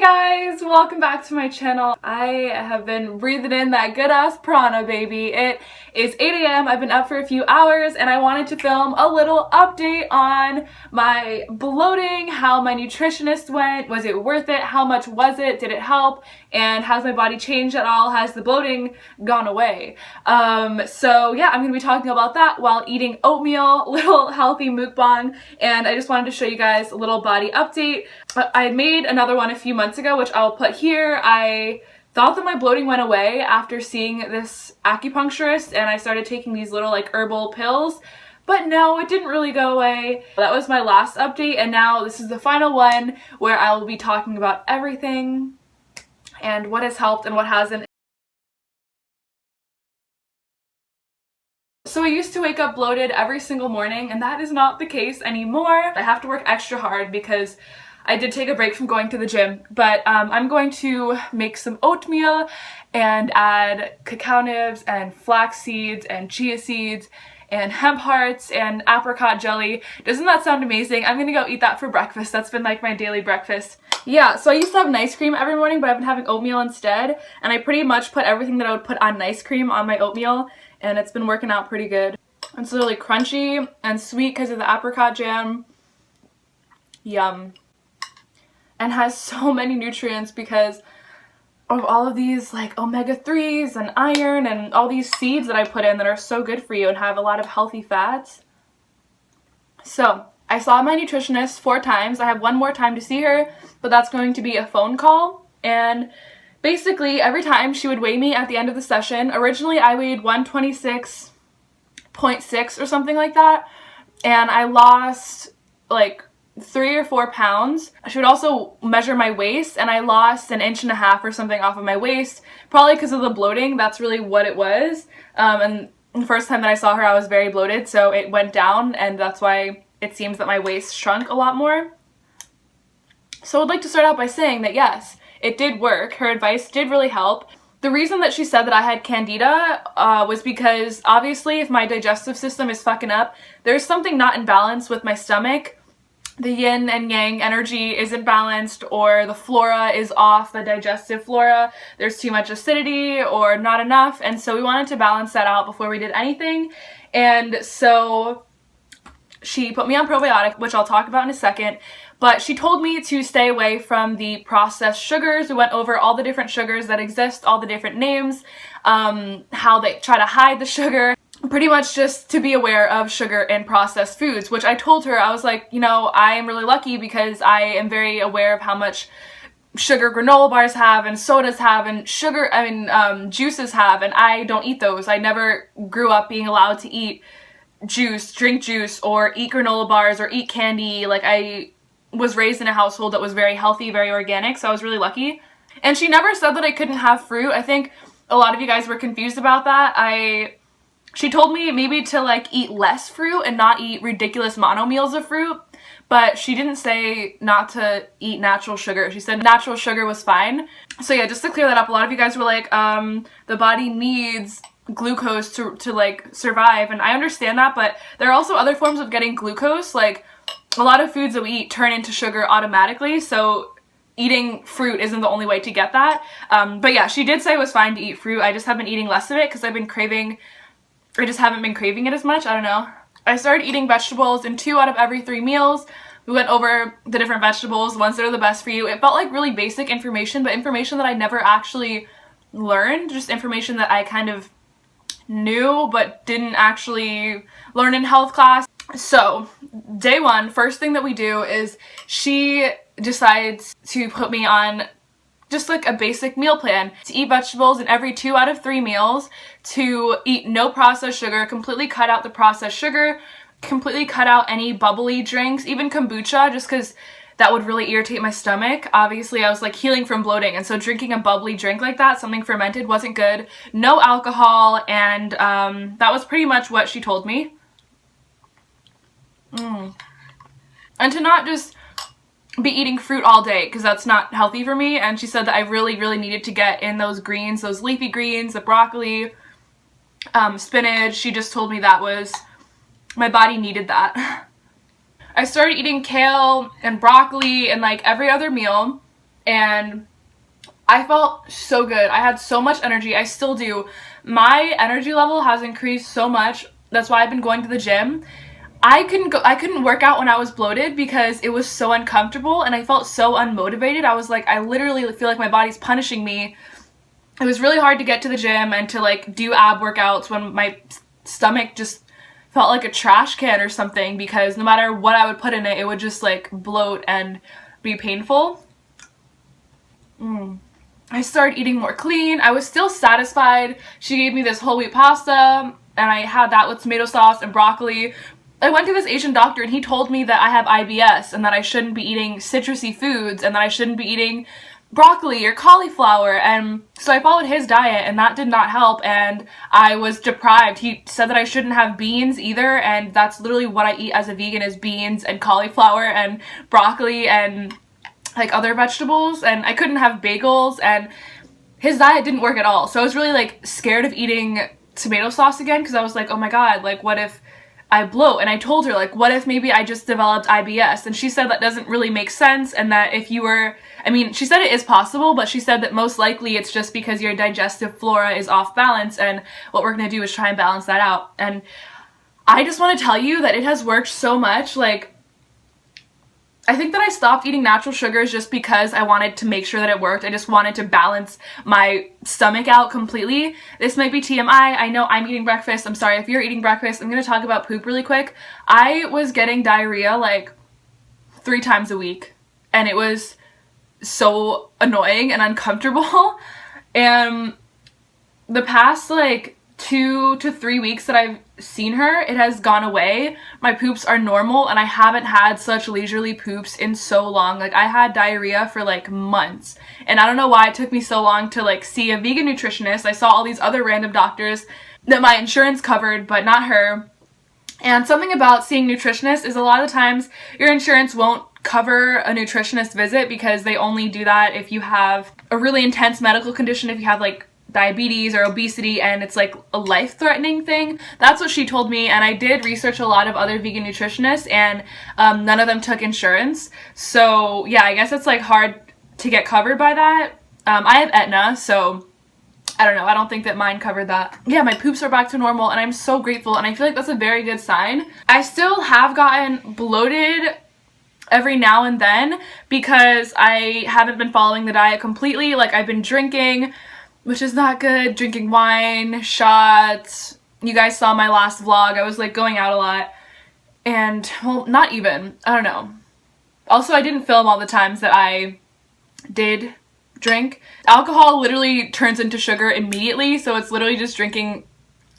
Guys, welcome back to my channel. I have been breathing in that good ass prana, baby. It is 8 a.m. I've been up for a few hours and I wanted to film a little update on my bloating, how my nutritionist went, was it worth it, how much was it, did it help, and has my body changed at all, has the bloating gone away? So yeah, I'm gonna be talking about that while eating oatmeal, little healthy mukbang, and I just wanted to show you guys a little body update. I made another one a few months ago, which I'll put here. I thought that my bloating went away after seeing this acupuncturist and I started taking these little like herbal pills, but no, it didn't really go away. That was my last update, and now this is the final one where I will be talking about everything and what has helped and what hasn't. So I used to wake up bloated every single morning, and that is not the case anymore. I have to work extra hard because I did take a break from going to the gym, but I'm going to make some oatmeal and add cacao nibs and flax seeds and chia seeds and hemp hearts and apricot jelly. Doesn't that sound amazing? I'm gonna go eat that for breakfast. That's been like my daily breakfast. Yeah, so I used to have an ice cream every morning, but I've been having oatmeal instead, and I pretty much put everything that I would put on an ice cream on my oatmeal, and it's been working out pretty good. It's really crunchy and sweet because of the apricot jam. Yum. And has so many nutrients because of all of these like omega-3s and iron and all these seeds that I put in that are so good for you and have a lot of healthy fats. So I saw my nutritionist 4 times. I have one more time to see her, but that's going to be a phone call. And basically every time she would weigh me at the end of the session. Originally I weighed 126.6 or something like that, and I lost like 3 or 4 pounds. She would also measure my waist, and I lost 1.5 inches or something off of my waist, probably because of the bloating. That's really what it was. And the first time that I saw her I was very bloated, so it went down, and that's why it seems that my waist shrunk a lot more. So I'd like to start out by saying that yes, it did work. Her advice did really help. The reason that she said that I had candida was because obviously if my digestive system is fucking up, there's something not in balance with my stomach. The yin and yang energy isn't balanced, or the flora is off, the digestive flora. There's too much acidity or not enough, and so we wanted to balance that out before we did anything. And so she put me on probiotics, which I'll talk about in a second, but she told me to stay away from the processed sugars. We went over all the different sugars that exist, all the different names, how they try to hide the sugar. Pretty much just to be aware of sugar in processed foods, which I told her, I was like, you know, I am really lucky because I am very aware of how much sugar granola bars have and sodas have and juices have, and I don't eat those. I never grew up being allowed to eat juice, drink juice, or eat granola bars or eat candy. Like, I was raised in a household that was very healthy, very organic, so I was really lucky. And she never said that I couldn't have fruit. I think a lot of you guys were confused about that. She told me maybe to like eat less fruit and not eat ridiculous mono meals of fruit, but she didn't say not to eat natural sugar. She said natural sugar was fine. So yeah, just to clear that up, a lot of you guys were like, the body needs glucose to like survive, and I understand that, but there are also other forms of getting glucose. Like, a lot of foods that we eat turn into sugar automatically, so eating fruit isn't the only way to get that. But yeah, she did say it was fine to eat fruit. I just have been eating less of it because I just haven't been craving it as much. I don't know. I started eating vegetables in 2 out of every 3 meals. We went over the different vegetables, the ones that are the best for you. It felt like really basic information, but information that I never actually learned, just information that I kind of knew but didn't actually learn in health class. So day 1, first thing that we do is she decides to put me on just like a basic meal plan to eat vegetables in every 2 out of 3 meals, to eat no processed sugar, completely cut out the processed sugar, completely cut out any bubbly drinks, even kombucha, just because that would really irritate my stomach. Obviously I was like healing from bloating, and so drinking a bubbly drink like that, something fermented, wasn't good. No alcohol, and that was pretty much what she told me. And to not just be eating fruit all day because that's not healthy for me, and she said that I really needed to get in those greens, those leafy greens, the broccoli, spinach. She just told me that was, my body needed that. I started eating kale and broccoli and like every other meal, and I felt so good. I had so much energy. I still do. My energy level has increased so much. That's why I've been going to the gym. I couldn't work out when I was bloated because it was so uncomfortable and I felt so unmotivated. I was like, I literally feel like my body's punishing me. It was really hard to get to the gym and to like do ab workouts when my stomach just felt like a trash can or something, because no matter what I would put in it, it would just like bloat and be painful. I started eating more clean. I was still satisfied. She gave me this whole wheat pasta and I had that with tomato sauce and broccoli. I went to this Asian doctor and he told me that I have IBS and that I shouldn't be eating citrusy foods and that I shouldn't be eating broccoli or cauliflower, and so I followed his diet and that did not help and I was deprived. He said that I shouldn't have beans either, and that's literally what I eat as a vegan, is beans and cauliflower and broccoli and like other vegetables, and I couldn't have bagels, and his diet didn't work at all. So I was really like scared of eating tomato sauce again because I was like, oh my god, like what if I bloat? And I told her, like, what if maybe I just developed IBS? And she said that doesn't really make sense, and that if you were, I mean, she said it is possible, but she said that most likely it's just because your digestive flora is off balance, and what we're gonna do is try and balance that out. And I just want to tell you that it has worked so much. Like, I think that I stopped eating natural sugars just because I wanted to make sure that it worked. I just wanted to balance my stomach out completely. This might be TMI. I know I'm eating breakfast. I'm sorry if you're eating breakfast. I'm going to talk about poop really quick. I was getting diarrhea like 3 times a week, and it was so annoying and uncomfortable. And the past like 2 to 3 weeks that I've seen her, it has gone away. My poops are normal and I haven't had such leisurely poops in so long. Like, I had diarrhea for like months, and I don't know why it took me so long to like see a vegan nutritionist. I saw all these other random doctors that my insurance covered, but not her. And something about seeing nutritionists is a lot of the times your insurance won't cover a nutritionist visit because they only do that if you have a really intense medical condition, if you have like diabetes or obesity and it's like a life-threatening thing. That's what she told me, and I did research a lot of other vegan nutritionists, and none of them took insurance. So yeah, I guess it's like hard to get covered by that. I have Aetna, so I don't know. I don't think that mine covered that. Yeah, my poops are back to normal and I'm so grateful, and I feel like that's a very good sign. I still have gotten bloated every now and then because I haven't been following the diet completely. Like, I've been drinking, which is not good, drinking wine, shots. You guys saw my last vlog. I was like going out a lot, and well, not even, I don't know. Also, I didn't film all the times that I did drink. Alcohol literally turns into sugar immediately, so it's literally just drinking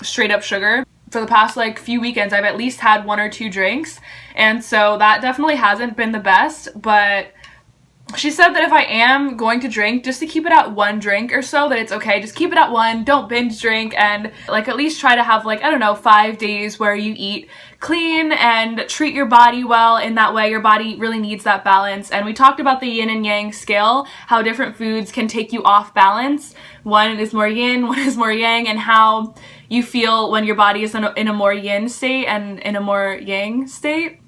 straight up sugar. For the past like few weekends, I've at least had 1 or 2 drinks, and so that definitely hasn't been the best, but she said that if I am going to drink, just to keep it at 1 drink or so, that it's okay. Just keep it at 1, don't binge drink, and like at least try to have like, I don't know, 5 days where you eat clean and treat your body well. In that way, your body really needs that balance. And we talked about the yin and yang scale, how different foods can take you off balance. One is more yin, one is more yang, and how you feel when your body is in a more yin state and in a more yang state.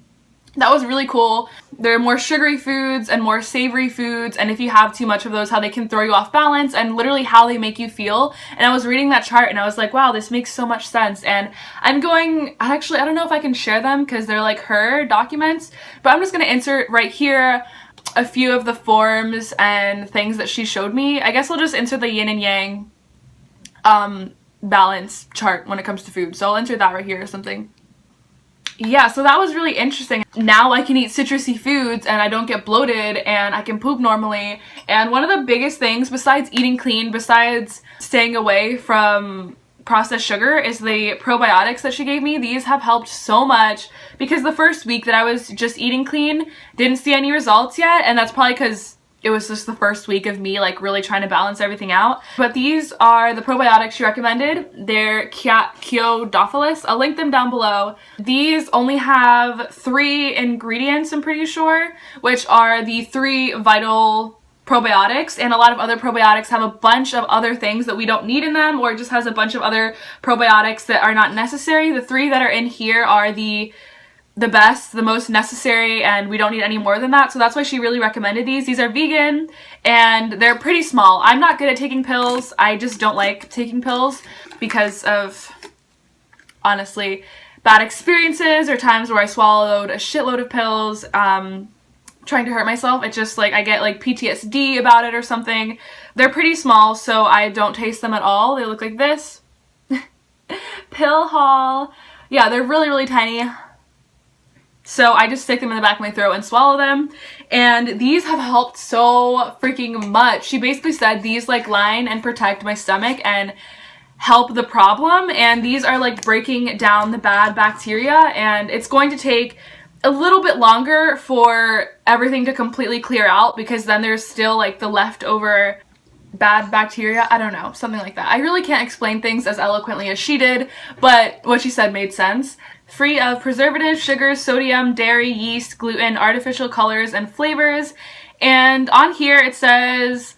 That was really cool. There are more sugary foods and more savory foods, and if you have too much of those, how they can throw you off balance, and literally how they make you feel. And I was reading that chart and I was like, wow, this makes so much sense. And I'm going, actually, I don't know if I can share them because they're like her documents, but I'm just going to insert right here a few of the forms and things that she showed me. I guess I'll just insert the yin and yang balance chart when it comes to food. So I'll insert that right here or something. Yeah, so that was really interesting. Now I can eat citrusy foods and I don't get bloated and I can poop normally. And one of the biggest things, besides eating clean, besides staying away from processed sugar, is the probiotics that she gave me. These have helped so much because the first week that I was just eating clean, didn't see any results yet, and that's probably because it was just the first week of me like really trying to balance everything out. But these are the probiotics she recommended. They're Kyodophilus. I'll link them down below. These only have 3 ingredients, I'm pretty sure, which are the 3 vital probiotics, and a lot of other probiotics have a bunch of other things that we don't need in them, or it just has a bunch of other probiotics that are not necessary. The 3 that are in here are the the best, the most necessary, and we don't need any more than that. So that's why she really recommended these. These are vegan and they're pretty small. I'm not good at taking pills. I just don't like taking pills because of, honestly, bad experiences or times where I swallowed a shitload of pills trying to hurt myself. It's just like I get like PTSD about it or something. They're pretty small, so I don't taste them at all. They look like this. Pill haul. Yeah, they're really, really tiny. So I just stick them in the back of my throat and swallow them. And these have helped so freaking much. She basically said these like line and protect my stomach and help the problem. And these are like breaking down the bad bacteria. And it's going to take a little bit longer for everything to completely clear out because then there's still like the leftover bad bacteria. I don't know, something like that. I really can't explain things as eloquently as she did, but what she said made sense. Free of preservatives, sugars, sodium, dairy, yeast, gluten, artificial colors, and flavors. And on here it says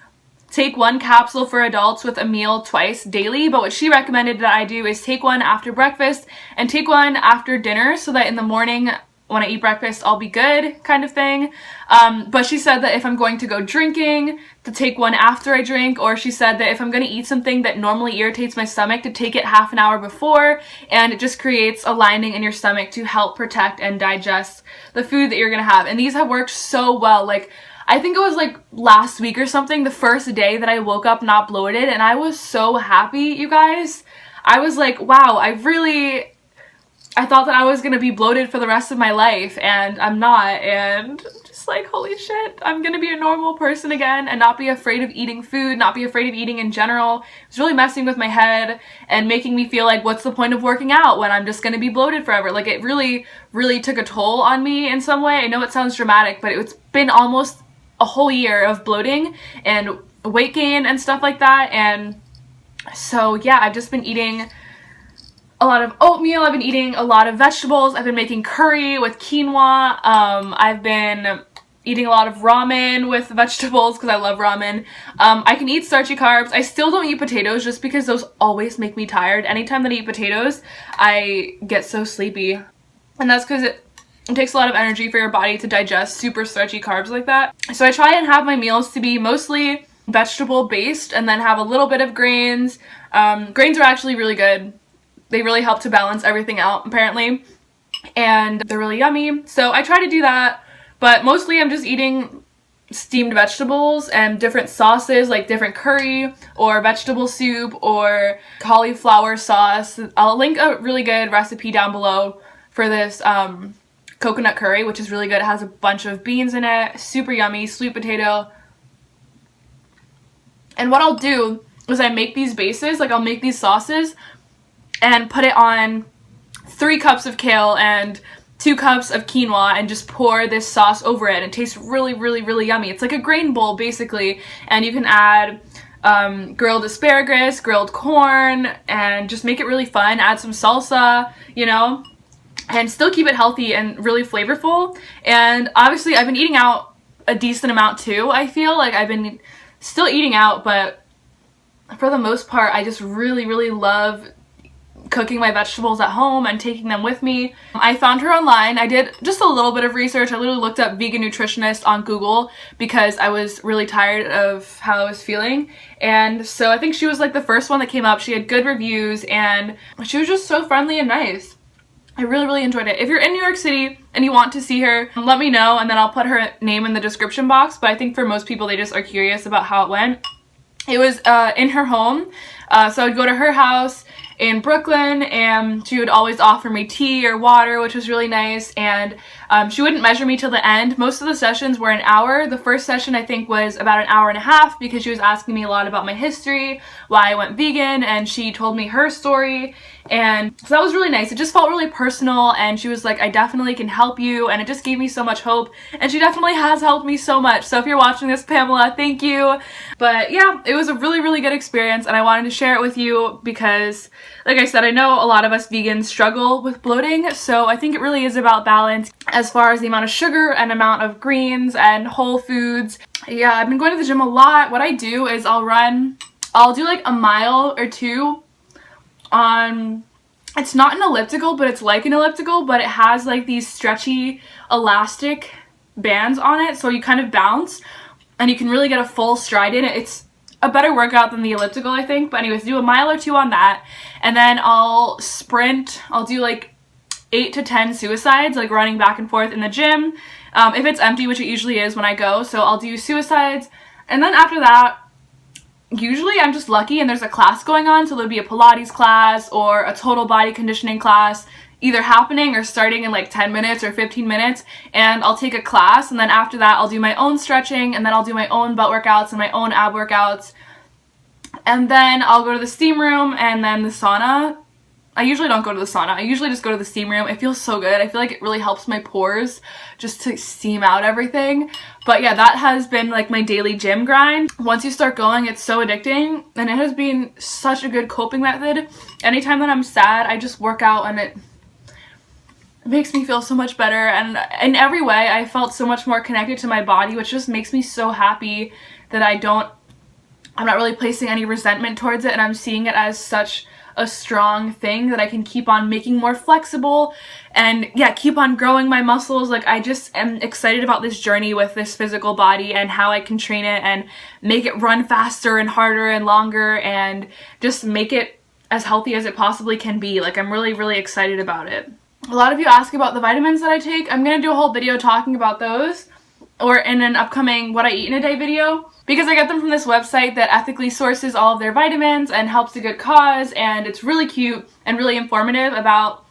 take 1 capsule for adults with a meal twice daily, but what she recommended that I do is take 1 after breakfast and take 1 after dinner so that in the morning when I eat breakfast, I'll be good, kind of thing. But she said that if I'm going to go drinking, to take 1 after I drink, or she said that if I'm going to eat something that normally irritates my stomach, to take it half an hour before, and it just creates a lining in your stomach to help protect and digest the food that you're going to have. And these have worked so well. Like, I think it was like last week or something, the first day that I woke up not bloated, and I was so happy, you guys. I was like, wow, I thought that I was gonna be bloated for the rest of my life, and I'm not, and I'm just like, holy shit, I'm gonna be a normal person again and not be afraid of eating food, not be afraid of eating in general. It's really messing with my head and making me feel like, what's the point of working out when I'm just gonna be bloated forever? Like, it really, really took a toll on me in some way. I know it sounds dramatic, but it's been almost a whole year of bloating and weight gain and stuff like that, and so yeah, I've just been eating a lot of oatmeal, I've been eating a lot of vegetables, I've been making curry with quinoa, I've been eating a lot of ramen with vegetables because I love ramen. I can eat starchy carbs. I still don't eat potatoes just because those always make me tired. Anytime that I eat potatoes, I get so sleepy. And that's because it takes a lot of energy for your body to digest super starchy carbs like that. So I try and have my meals to be mostly vegetable based and then have a little bit of grains. Grains are actually really good. They really help to balance everything out, apparently, and they're really yummy. So I try to do that, but mostly I'm just eating steamed vegetables and different sauces, like different curry or vegetable soup or cauliflower sauce. I'll link a really good recipe down below for this coconut curry, which is really good. It has a bunch of beans in it, super yummy, sweet potato. And what I'll do is I make these bases, like I'll make these sauces and put it on 3 cups of kale and 2 cups of quinoa and just pour this sauce over it. It tastes really, really, really yummy. It's like a grain bowl, basically, and you can add grilled asparagus, grilled corn, and just make it really fun. Add some salsa, you know, and still keep it healthy and really flavorful. And obviously, I've been eating out a decent amount too, I feel. Like, I've been still eating out, but for the most part, I just really, really love cooking my vegetables at home and taking them with me. I found her online. I did just a little bit of research. I literally looked up vegan nutritionist on Google because I was really tired of how I was feeling. And so I think she was like the first one that came up. She had good reviews and she was just so friendly and nice. I really, really enjoyed it. If you're in New York City and you want to see her, let me know and then I'll put her name in the description box. But I think for most people, they just are curious about how it went. It was in her home. So I'd go to her house in Brooklyn and she would always offer me tea or water, which was really nice, and she wouldn't measure me till the end. Most of the sessions were an hour. The first session I think was about an hour and a half because she was asking me a lot about my history, why I went vegan, and she told me her story, and so that was really nice. It just felt really personal, and she was like, I definitely can help you, and it just gave me so much hope, and she definitely has helped me so much. So if you're watching this, Pamela, thank you. But yeah, it was a really, really good experience, and I wanted to share it with you because, like I said, I know a lot of us vegans struggle with bloating, so I think it really is about balance as far as the amount of sugar and amount of greens and whole foods. Yeah, I've been going to the gym a lot. What I do is I'll do like a mile or 2 on It's not an elliptical, but it's like an elliptical, but it has like these stretchy elastic bands on it, so you kind of bounce and you can really get a full stride in it. It's a better workout than the elliptical, I think. But anyways, do a mile or 2 on that, and then I'll sprint. I'll do like 8 to 10 suicides, like running back and forth in the gym, if it's empty, which it usually is when I go. So I'll do suicides, and then after that, usually I'm just lucky and there's a class going on, so there'll be a Pilates class or a total body conditioning class either happening or starting in like 10 minutes or 15 minutes, and I'll take a class, and then after that I'll do my own stretching, and then I'll do my own butt workouts and my own ab workouts, and then I'll go to the steam room and then the sauna. I usually don't go to the sauna. I usually just go to the steam room. It feels so good. I feel like it really helps my pores just to steam out everything. But yeah, that has been like my daily gym grind. Once you start going, it's so addicting, and it has been such a good coping method. Anytime that I'm sad, I just work out, and it makes me feel so much better. And in every way, I felt so much more connected to my body, which just makes me so happy that I'm not really placing any resentment towards it, and I'm seeing it as such a strong thing that I can keep on making more flexible and yeah, keep on growing my muscles. Like, I just am excited about this journey with this physical body and how I can train it and make it run faster and harder and longer and just make it as healthy as it possibly can be. Like, I'm really, really excited about it. A lot of you ask about the vitamins that I take. I'm gonna do a whole video talking about those, or in an upcoming what I eat in a day video, because I get them from this website that ethically sources all of their vitamins and helps a good cause, and it's really cute and really informative about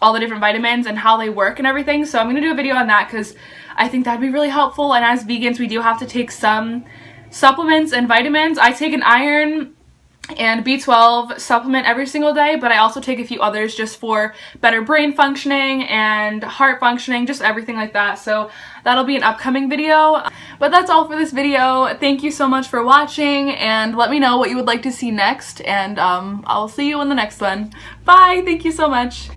all the different vitamins and how they work and everything. So I'm going to do a video on that because I think that'd be really helpful, and as vegans we do have to take some supplements and vitamins. I take an iron and B12 supplement every single day, but I also take a few others just for better brain functioning and heart functioning, just everything like that. So that'll be an upcoming video. But that's all for this video. Thank you so much for watching, and let me know what you would like to see next, and I'll see you in the next one. Bye! Thank you so much.